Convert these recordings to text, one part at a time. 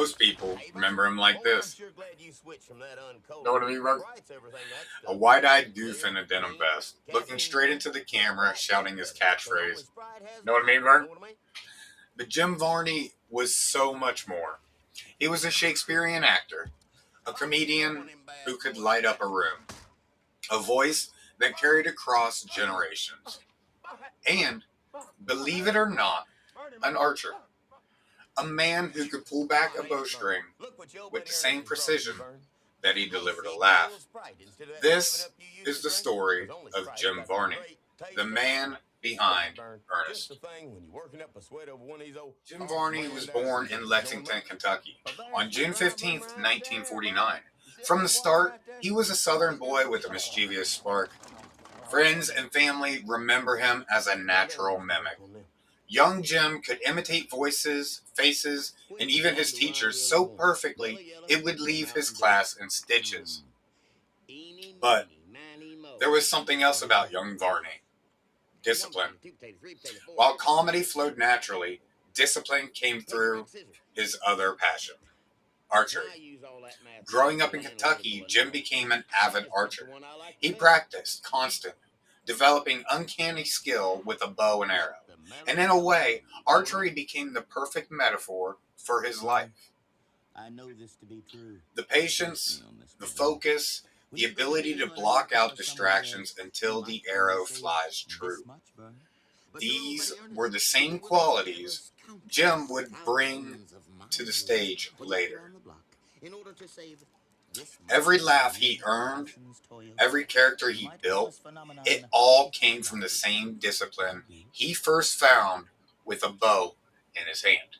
Most people remember him like this. Know what I mean, Mark? A wide-eyed goof in a denim vest, looking straight into the camera, shouting his catchphrase. Know what I mean, Mark? But Jim Varney was so much more. He was a Shakespearean actor, a comedian who could light up a room, a voice that carried across generations, and, believe it or not, an archer. A man who could pull back a bowstring with the same precision that he delivered a laugh. This is the story of Jim Varney, the man behind Ernest. Jim Varney was born in Lexington, Kentucky on June 15th, 1949. From the start, he was a southern boy with a mischievous spark. Friends and family remember him as a natural mimic. Young Jim could imitate voices, faces, and even his teachers so perfectly it would leave his class in stitches. But there was something else about young Varney: discipline. While comedy flowed naturally, discipline came through his other passion: archery. Growing up in Kentucky, Jim became an avid archer. He practiced constantly, developing uncanny skill with a bow and arrow. And in a way, archery became the perfect metaphor for his life. The patience, the focus, the ability to block out distractions until the arrow flies true. These were the same qualities Jim would bring to the stage later. Every laugh he earned, every character he built, it all came from the same discipline he first found with a bow in his hand.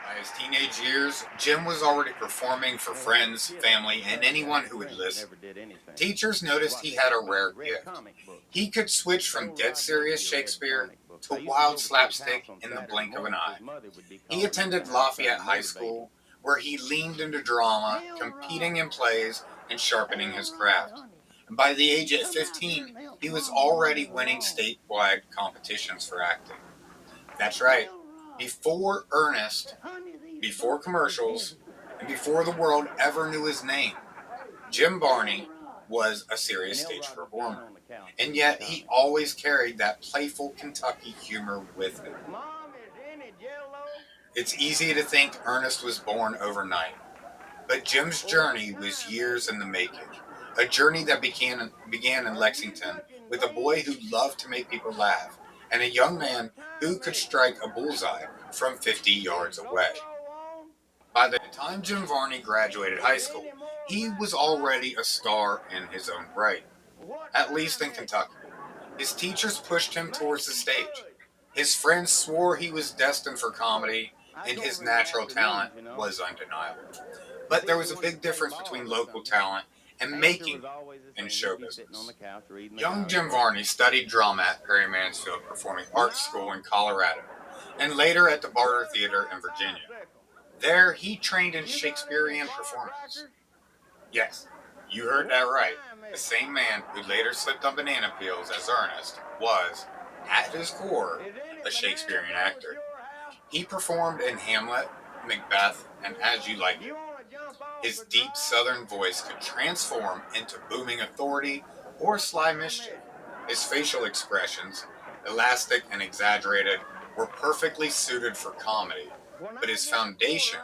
By his teenage years, Jim was already performing for friends, family, and anyone who would listen. Teachers noticed he had a rare gift. He could switch from dead serious Shakespeare to wild slapstick in the blink of an eye. He attended Lafayette High School, where he leaned into drama, competing in plays, and sharpening his craft. And by the age of 15, he was already winning statewide competitions for acting. That's right. Before Ernest, before commercials, and before the world ever knew his name, Jim Varney was a serious stage performer. And yet he always carried that playful Kentucky humor with him. It's easy to think Ernest was born overnight, but Jim's journey was years in the making. A journey that began in Lexington with a boy who loved to make people laugh and a young man who could strike a bullseye from 50 yards away. By the time Jim Varney graduated high school, he was already a star in his own right, at least in Kentucky. His teachers pushed him towards the stage. His friends swore he was destined for comedy, and his natural talent was undeniable. But there was a big difference between local talent and making in show business. Young Jim Varney studied drama at Perry Mansfield Performing Arts School in Colorado, and later at the Barter Theater in Virginia. There, he trained in Shakespearean performance. Yes, you heard that right. The same man who later slipped on banana peels as Ernest was, at his core, a Shakespearean actor. He performed in Hamlet, Macbeth, and As You Like It. His deep southern voice could transform into booming authority or sly mischief. His facial expressions, elastic and exaggerated, were perfectly suited for comedy, but his foundation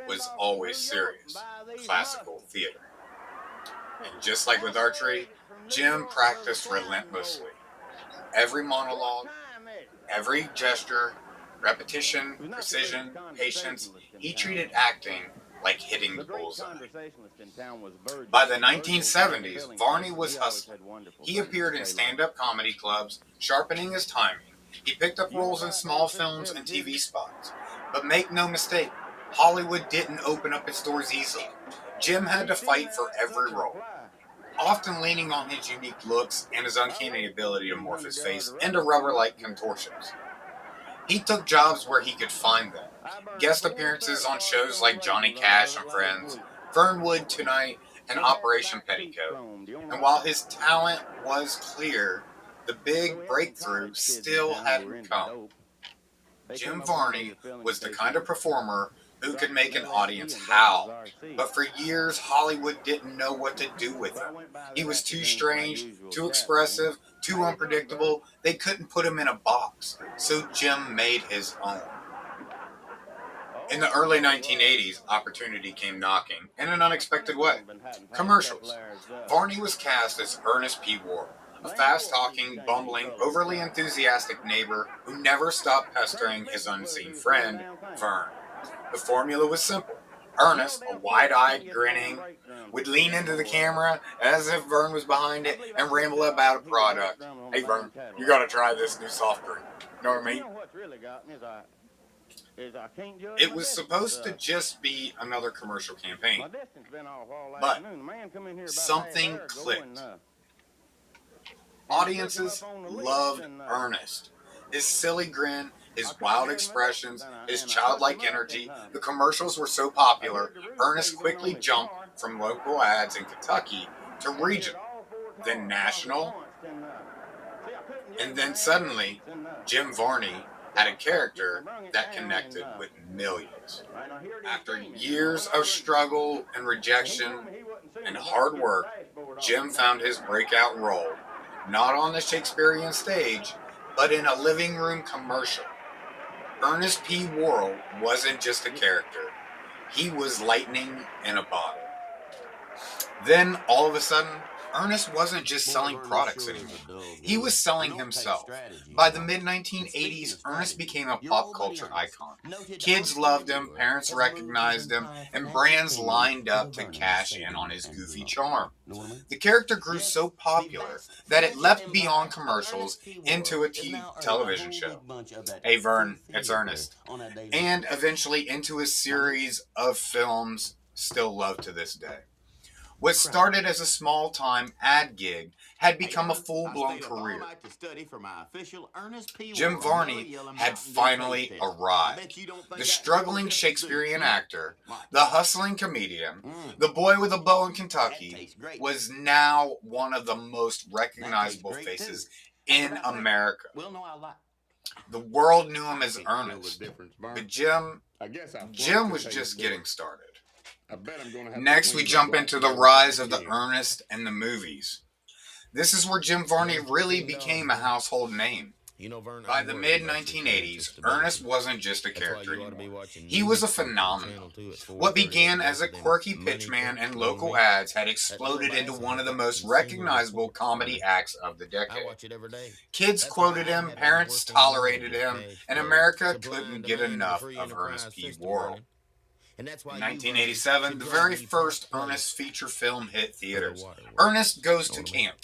was always serious, classical theater. And just like with archery, Jim practiced relentlessly. Every monologue, every gesture, repetition, precision, patience, he treated acting like hitting the bullseye. By the 1970s, Varney was hustling. He appeared in stand-up comedy clubs, sharpening his timing. He picked up roles in small films and TV spots. But make no mistake, Hollywood didn't open up its doors easily. Jim had to fight for every role, often leaning on his unique looks and his uncanny ability to morph his face into rubber-like contortions. He took jobs where he could find them. Guest appearances on shows like Johnny Cash and Friends, Fernwood Tonight, and Operation Petticoat. And while his talent was clear, the big breakthrough still hadn't come. Jim Varney was the kind of performer who could make an audience howl. But for years, Hollywood didn't know what to do with him. He was too strange, too expressive, too unpredictable. They couldn't put him in a box. So Jim made his own. In the early 1980s, opportunity came knocking in an unexpected way. Commercials. Varney was cast as Ernest P. Worrell, a fast-talking, bumbling, overly enthusiastic neighbor who never stopped pestering his unseen friend, Vern. The formula was simple. Ernest, a wide-eyed, grinning, would lean into the camera as if Vern was behind it and ramble about a product. Hey Vern, you gotta try this new soft drink. You know what I mean? It was supposed to just be another commercial campaign, but something clicked. Audiences loved Ernest. His silly grin, his wild expressions, his childlike energy. The commercials were so popular, Ernest quickly jumped from local ads in Kentucky to regional, then national, and then suddenly, Jim Varney had a character that connected with millions. After years of struggle and rejection and hard work, Jim found his breakout role, not on the Shakespearean stage, but in a living room commercial. Ernest P. Worrell wasn't just a character. He was lightning in a bottle. Then, all of a sudden, Ernest wasn't just selling products anymore. He was selling himself. By the mid-1980s, Ernest became a pop culture icon. Kids loved him, parents recognized him, and brands lined up to cash in on his goofy charm. The character grew so popular that it leapt beyond commercials into a television show. Hey Vern, it's Ernest. And eventually into a series of films still loved to this day. What started as a small-time ad gig had become a full-blown career. Jim Varney had finally arrived. The struggling Shakespearean actor, the hustling comedian, the boy with a bow in Kentucky, was now one of the most recognizable faces in America. The world knew him as Ernest, but Jim was just getting started. Next, we jump into the rise of the Ernest and the movies. This is where Jim Varney really became a household name. By the mid-1980s, Ernest wasn't just a character anymore. He was a phenomenon. What began as a quirky pitchman and local ads had exploded into one of the most recognizable comedy acts of the decade. Kids quoted him, parents tolerated him, and America couldn't get enough of Ernest P. Worrell. In 1987, the very first Ernest feature film hit theaters. Ernest Goes to Camp.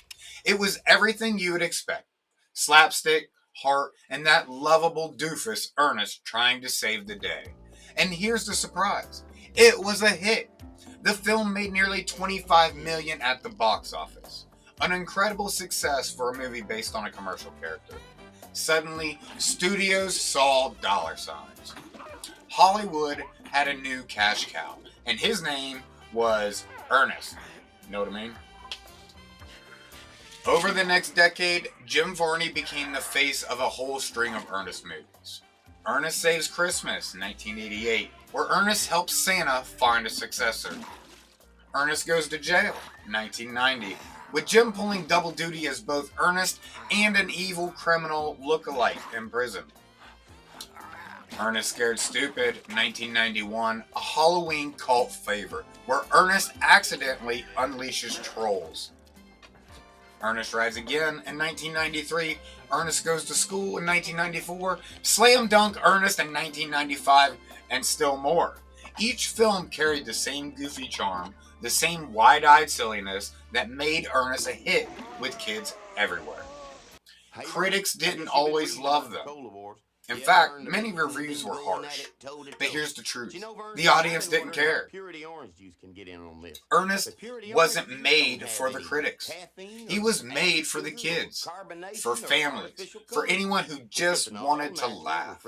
It was everything you would expect. Slapstick, heart, and that lovable doofus Ernest trying to save the day. And here's the surprise. It was a hit. The film made nearly $25 million at the box office. An incredible success for a movie based on a commercial character. Suddenly, studios saw dollar signs. Hollywood had a new cash cow, and his name was Ernest. You know what I mean? Over the next decade, Jim Varney became the face of a whole string of Ernest movies. Ernest Saves Christmas, 1988, where Ernest helps Santa find a successor. Ernest Goes to Jail, 1990, with Jim pulling double duty as both Ernest and an evil criminal look-alike in prison. Ernest Scared Stupid, 1991, a Halloween cult favorite, where Ernest accidentally unleashes trolls. Ernest Rides Again in 1993, Ernest Goes to School in 1994, Slam Dunk Ernest in 1995, and still more. Each film carried the same goofy charm, the same wide-eyed silliness that made Ernest a hit with kids everywhere. Critics didn't always love them. In fact, many reviews were harsh. But here's the truth. The audience didn't care. Ernest wasn't made for the critics. He was made for the kids, for families, for anyone who just wanted to laugh.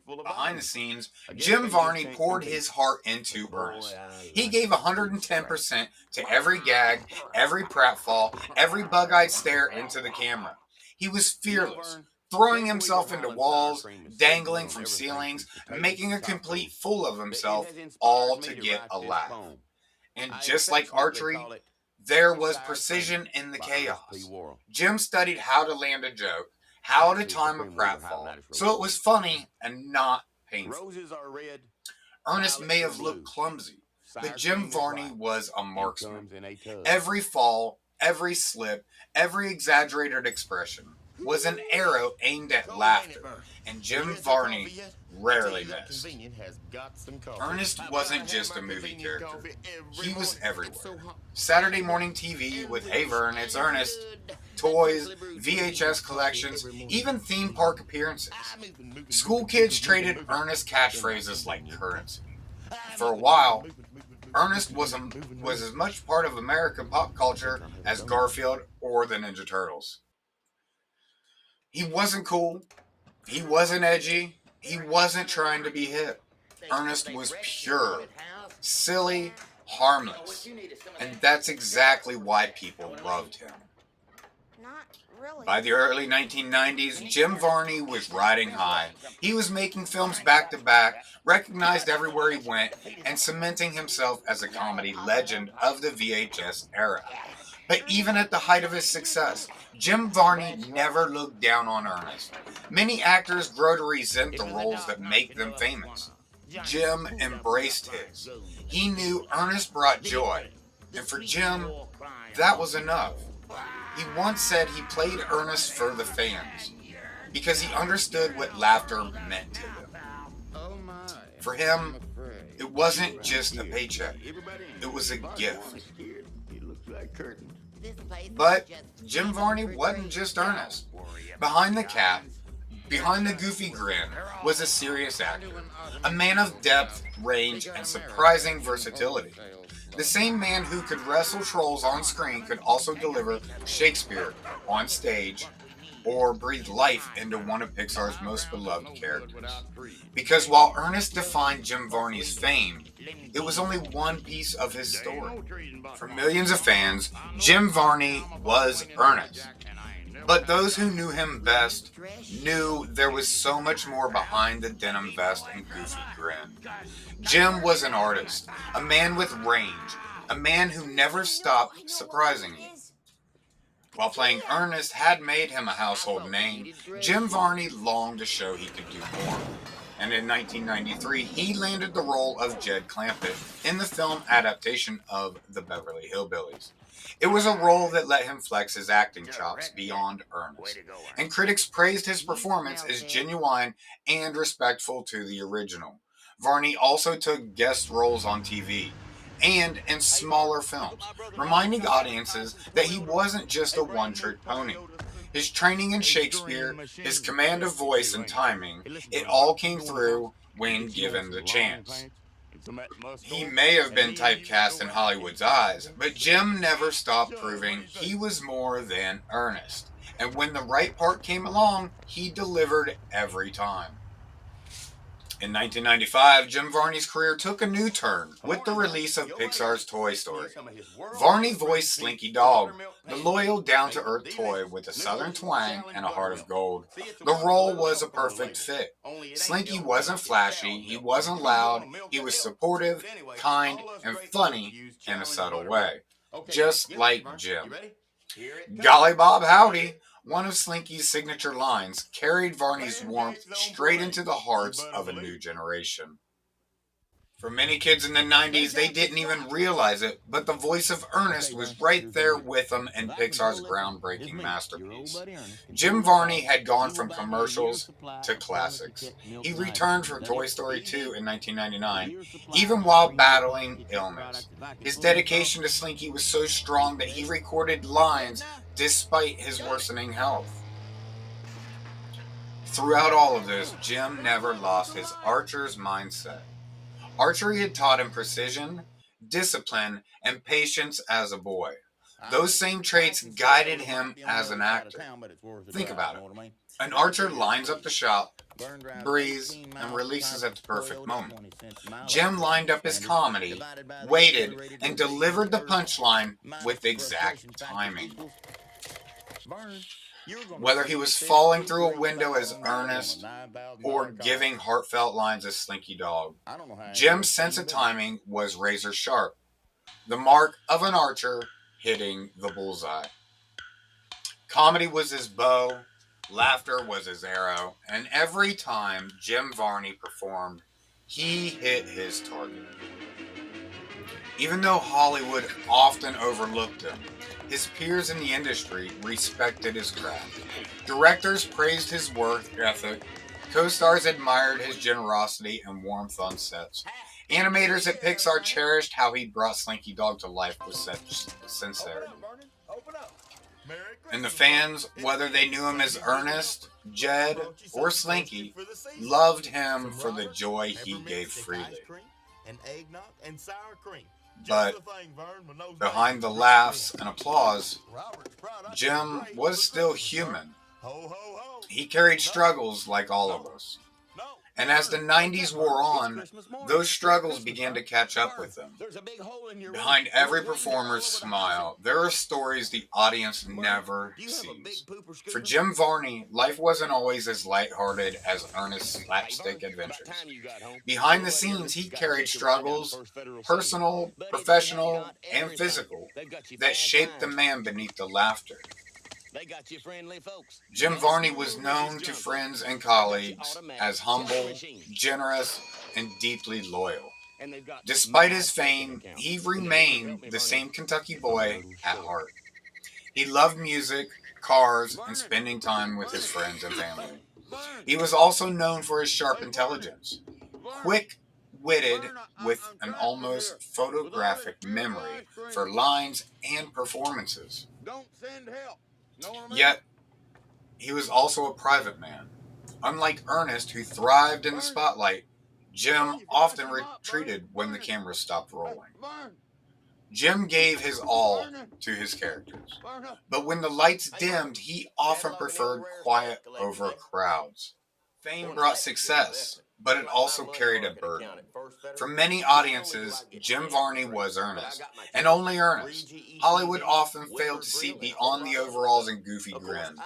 Behind the scenes, Jim Varney poured his heart into Ernest. He gave 110% to every gag, every pratfall, every bug-eyed stare into the camera. He was fearless, throwing himself into walls, dangling from ceilings, making a complete fool of himself, all to get a laugh. And just like archery, there was precision in the chaos. Jim studied how to land a joke, how to time a pratfall, so it was funny and not painful. Ernest may have looked clumsy, but Jim Varney was a marksman. Every fall, every slip, every exaggerated expression was an arrow aimed at laughter, and Jim Varney rarely missed. Ernest wasn't just a movie character, he was everywhere. Saturday morning TV with Hey Vern, it's Ernest, toys, VHS collections, even theme park appearances. School kids traded Ernest catchphrases like currency. For a while, Ernest was as much part of American pop culture as Garfield or the Ninja Turtles. He wasn't cool. He wasn't edgy. He wasn't trying to be hip. Ernest was pure, silly, harmless. And that's exactly why people loved him. By the early 1990s, Jim Varney was riding high. He was making films back to back, recognized everywhere he went, and cementing himself as a comedy legend of the VHS era. But even at the height of his success, Jim Varney never looked down on Ernest. Many actors grow to resent the roles that make them famous. Jim embraced his. He knew Ernest brought joy, and for Jim, that was enough. He once said he played Ernest for the fans because he understood what laughter meant to them. For him, it wasn't just a paycheck, it was a gift. But Jim Varney wasn't just Ernest. Behind the cap, behind the goofy grin, was a serious actor, a man of depth, range, and surprising versatility. The same man who could wrestle trolls on screen could also deliver Shakespeare on stage or breathe life into one of Pixar's most beloved characters. Because while Ernest defined Jim Varney's fame, it was only one piece of his story. For millions of fans, Jim Varney was Ernest. But those who knew him best knew there was so much more behind the denim vest and goofy grin. Jim was an artist, a man with range, a man who never stopped surprising you. While playing Ernest had made him a household name, Jim Varney longed to show he could do more. And in 1993, he landed the role of Jed Clampett in the film adaptation of The Beverly Hillbillies. It was a role that let him flex his acting chops beyond Ernest, and critics praised his performance as genuine and respectful to the original. Varney also took guest roles on TV and in smaller films, reminding audiences that he wasn't just a one-trick pony. His training in Shakespeare, his command of voice and timing, it all came through when given the chance. He may have been typecast in Hollywood's eyes, but Jim never stopped proving he was more than Ernest. And when the right part came along, he delivered every time. In 1995, Jim Varney's career took a new turn with the release of Pixar's Toy Story. Varney voiced Slinky Dog, the loyal, down-to-earth toy with a southern twang and a heart of gold. The role was a perfect fit. Slinky wasn't flashy, he wasn't loud, he was supportive, kind, and funny in a subtle way. Just like Jim. Golly Bob Howdy, one of Slinky's signature lines, carried Varney's warmth straight into the hearts of a new generation. For many kids in the 90s, they didn't even realize it, but the voice of Ernest was right there with them in Pixar's groundbreaking masterpiece. Jim Varney had gone from commercials to classics. He returned for Toy Story 2 in 1999, even while battling illness. His dedication to Slinky was so strong that he recorded lines despite his worsening health. Throughout all of this, Jim never lost his archer's mindset. Archery had taught him precision, discipline, and patience as a boy. Those same traits guided him as an actor. Think about it. An archer lines up the shot, breathes, and releases at the perfect moment. Jim lined up his comedy, waited, and delivered the punchline with exact timing. Whether he was falling through a window as Ernest or giving heartfelt lines as Slinky Dog, Jim's sense of timing was razor sharp, the mark of an archer hitting the bullseye. Comedy was his bow, laughter was his arrow, and every time Jim Varney performed, he hit his target. Even though Hollywood often overlooked him, his peers in the industry respected his craft. Directors praised his work ethic, co-stars admired his generosity and warmth on sets. Animators at Pixar cherished how he brought Slinky Dog to life with such sincerity. And the fans, whether they knew him as Ernest, Jed, or Slinky, loved him for the joy he gave freely. But behind the laughs and applause, Jim was still human. He carried struggles like all of us. And as the 90s wore on, those struggles began to catch up with him. Behind every performer's smile, there are stories the audience never sees. For Jim Varney, life wasn't always as lighthearted as Ernest's slapstick adventures. Behind the scenes, he carried struggles, personal, professional, and physical, that shaped the man beneath the laughter. Jim Varney was known to friends and colleagues as humble, generous, and deeply loyal. Despite his fame, he remained the same Kentucky boy at heart. He loved music, cars, and spending time with his friends and family. He was also known for his sharp intelligence, quick-witted with an almost photographic memory for lines and performances. Yet, he was also a private man. Unlike Ernest, who thrived in the spotlight, Jim often retreated when the camera stopped rolling. Jim gave his all to his characters, but when the lights dimmed, he often preferred quiet over crowds. Fame brought success, but it also carried a burden. For many audiences, Jim Varney was Ernest, and only Ernest. Hollywood often failed to see beyond the overalls and goofy grin.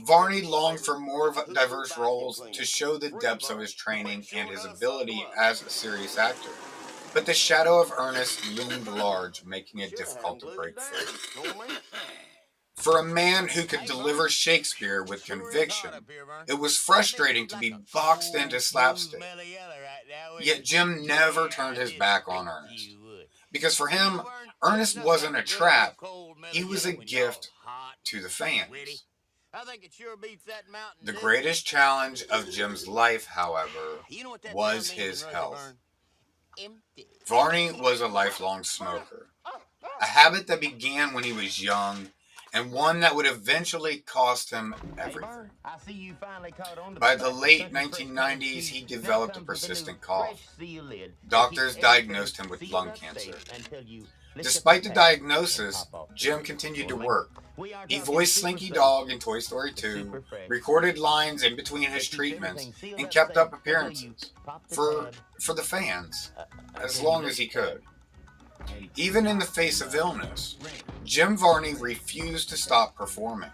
Varney longed for more diverse roles to show the depths of his training and his ability as a serious actor. But the shadow of Ernest loomed large, making it difficult to break free. For a man who could deliver Shakespeare with conviction, it was frustrating to be boxed into slapstick. Yet Jim never turned his back on Ernest. Because for him, Ernest wasn't a trap, he was a gift to the fans. The greatest challenge of Jim's life, however, was his health. Varney was a lifelong smoker, a habit that began when he was young and one that would eventually cost him everything. By the late 1990s, he developed a persistent cough. Doctors diagnosed him with lung cancer. Despite the diagnosis, Jim continued to work. He voiced Slinky Dog in Toy Story 2, recorded lines in between his treatments, and kept up appearances for the fans as long as he could. Even in the face of illness, Jim Varney refused to stop performing.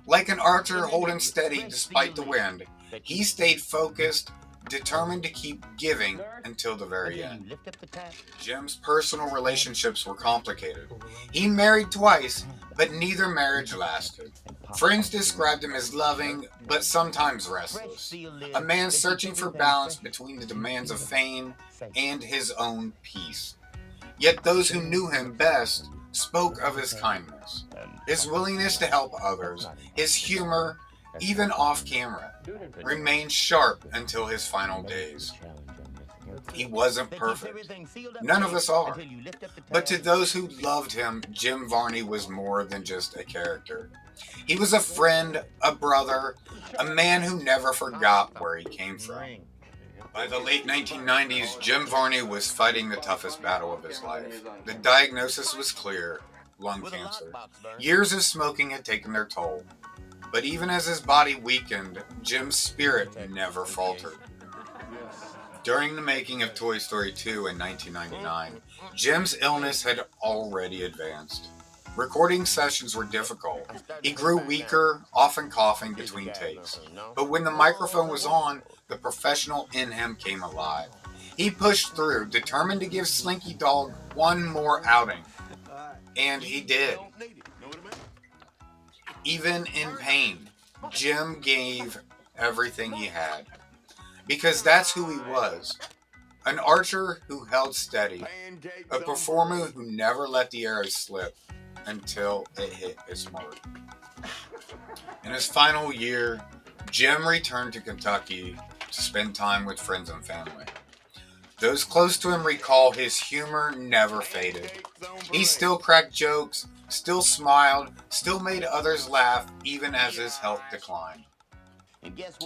Like an archer holding steady despite the wind, he stayed focused, determined to keep giving until the very end. Jim's personal relationships were complicated. He married twice, but neither marriage lasted. Friends described him as loving, but sometimes restless. A man searching for balance between the demands of fame and his own peace. Yet those who knew him best spoke of his kindness, his willingness to help others, his humor, even off camera, remained sharp until his final days. He wasn't perfect. None of us are. But to those who loved him, Jim Varney was more than just a character. He was a friend, a brother, a man who never forgot where he came from. By the late 1990s, Jim Varney was fighting the toughest battle of his life. The diagnosis was clear: lung cancer. Years of smoking had taken their toll. But even as his body weakened, Jim's spirit never faltered. During the making of Toy Story 2 in 1999, Jim's illness had already advanced. Recording sessions were difficult. He grew weaker, often coughing between takes. But when the microphone was on, the professional in him came alive. He pushed through, determined to give Slinky Dog one more outing. And he did. Even in pain, Jim gave everything he had. Because that's who he was. An archer who held steady. A performer who never let the arrow slip until it hit his mark. In his final year, Jim returned to Kentucky to spend time with friends and family. Those close to him recall his humor never faded. He still cracked jokes, still smiled, still made others laugh even as his health declined.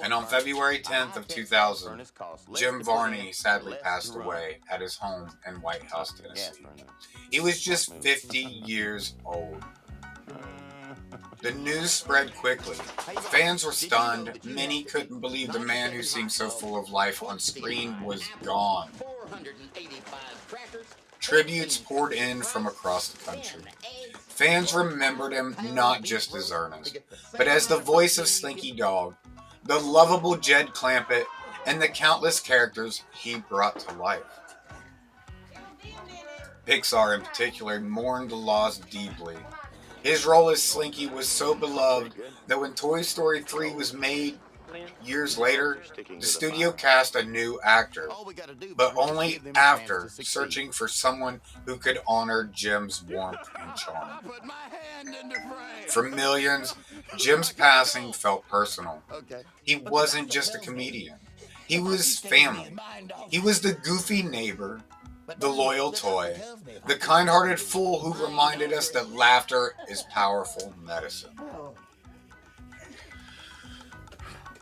And on February 10th of 2000, Jim Varney sadly passed away at his home in White House, Tennessee. He was just 50 years old. The news spread quickly. Fans were stunned. Many couldn't believe the man who seemed so full of life on screen was gone. Tributes poured in from across the country. Fans remembered him not just as Ernest, but as the voice of Slinky Dog, the lovable Jed Clampett, and the countless characters he brought to life. Pixar in particular mourned the loss deeply. His role as Slinky was so beloved that when Toy Story 3 was made years later, the studio cast a new actor, but only after searching for someone who could honor Jim's warmth and charm. For millions, Jim's passing felt personal. He wasn't just a comedian. He was family. He was the goofy neighbor, the loyal toy, the kind-hearted fool who reminded us that laughter is powerful medicine.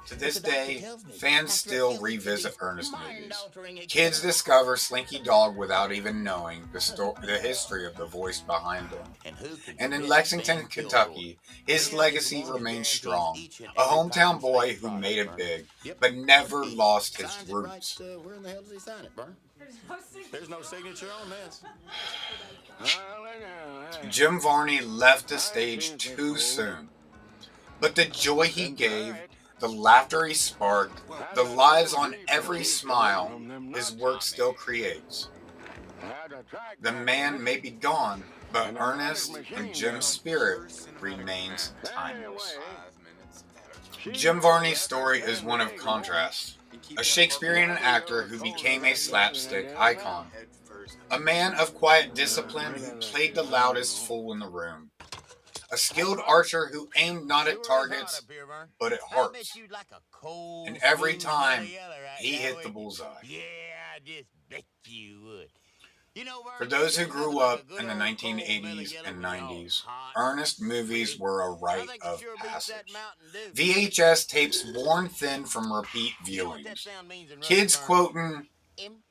To this day, fans still revisit Ernest movies. Kids discover Slinky Dog without even knowing the history of the voice behind him. And in Lexington, Kentucky, his legacy remains strong. A hometown boy who made it big, but never lost his roots. Where in the hell does he sign it, Bern? There's no signature on this. Jim Varney left the stage too soon. But the joy he gave, the laughter he sparked, the lives on every smile his work still creates. The man may be gone, but Ernest and Jim's spirit remains timeless. Jim Varney's story is one of contrast. A Shakespearean actor who became a slapstick icon. A man of quiet discipline who played the loudest fool in the room. A skilled archer who aimed not at targets, but at hearts. And every time, he hit the bullseye. For those who grew up in the 1980s and 90s, Ernest movies were a rite of passage. VHS tapes worn thin from repeat viewings. Kids quoting,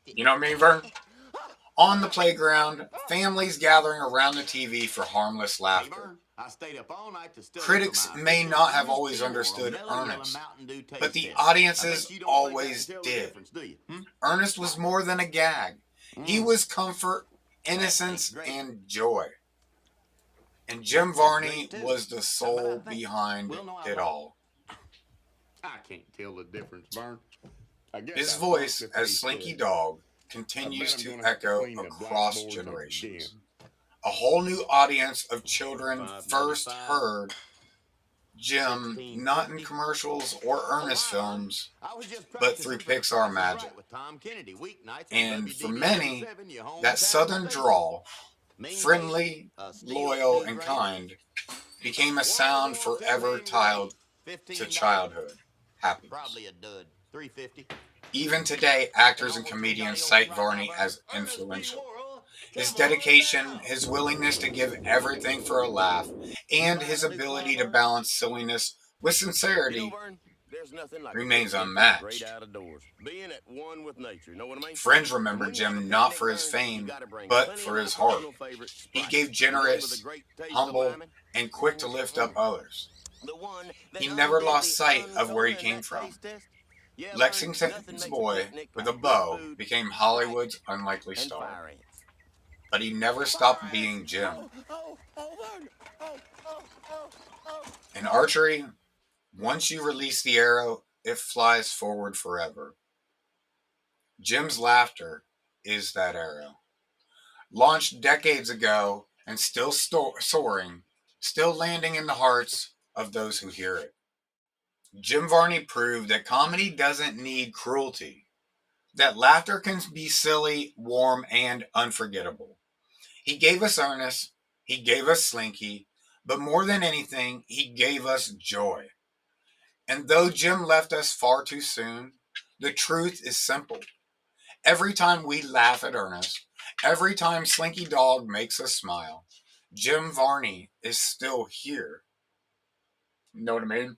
you know what I mean, Vern? On the playground, families gathering around the TV for harmless laughter. Critics may not have always understood Ernest, but the audiences always did. Ernest was more than a gag. He was comfort, innocence, and joy. And Jim Varney was the soul behind it all. I can't tell the difference, Vern. His voice as Slinky Dog continues to echo across generations. A whole new audience of children first heard Jim not in commercials or Ernest films, but through Pixar magic. And for many, that southern drawl, friendly, loyal, and kind, became a sound forever tied to childhood happiness. Even today, actors and comedians cite Varney as influential. His dedication, his willingness to give everything for a laugh, and his ability to balance silliness with sincerity remains unmatched. Friends remember Jim not for his fame, but for his heart. He gave generous, humble, and quick to lift up others. He never lost sight of where he came from. Lexington's boy with a bow became Hollywood's unlikely star. but he never stopped being Jim. In archery, once you release the arrow, it flies forward forever. Jim's laughter is that arrow. Launched decades ago and still soaring, still landing in the hearts of those who hear it. Jim Varney proved that comedy doesn't need cruelty, that laughter can be silly, warm, and unforgettable. He gave us Ernest, he gave us Slinky, but more than anything, he gave us joy. And though Jim left us far too soon, the truth is simple. Every time we laugh at Ernest, every time Slinky Dog makes us smile, Jim Varney is still here. You know what I mean?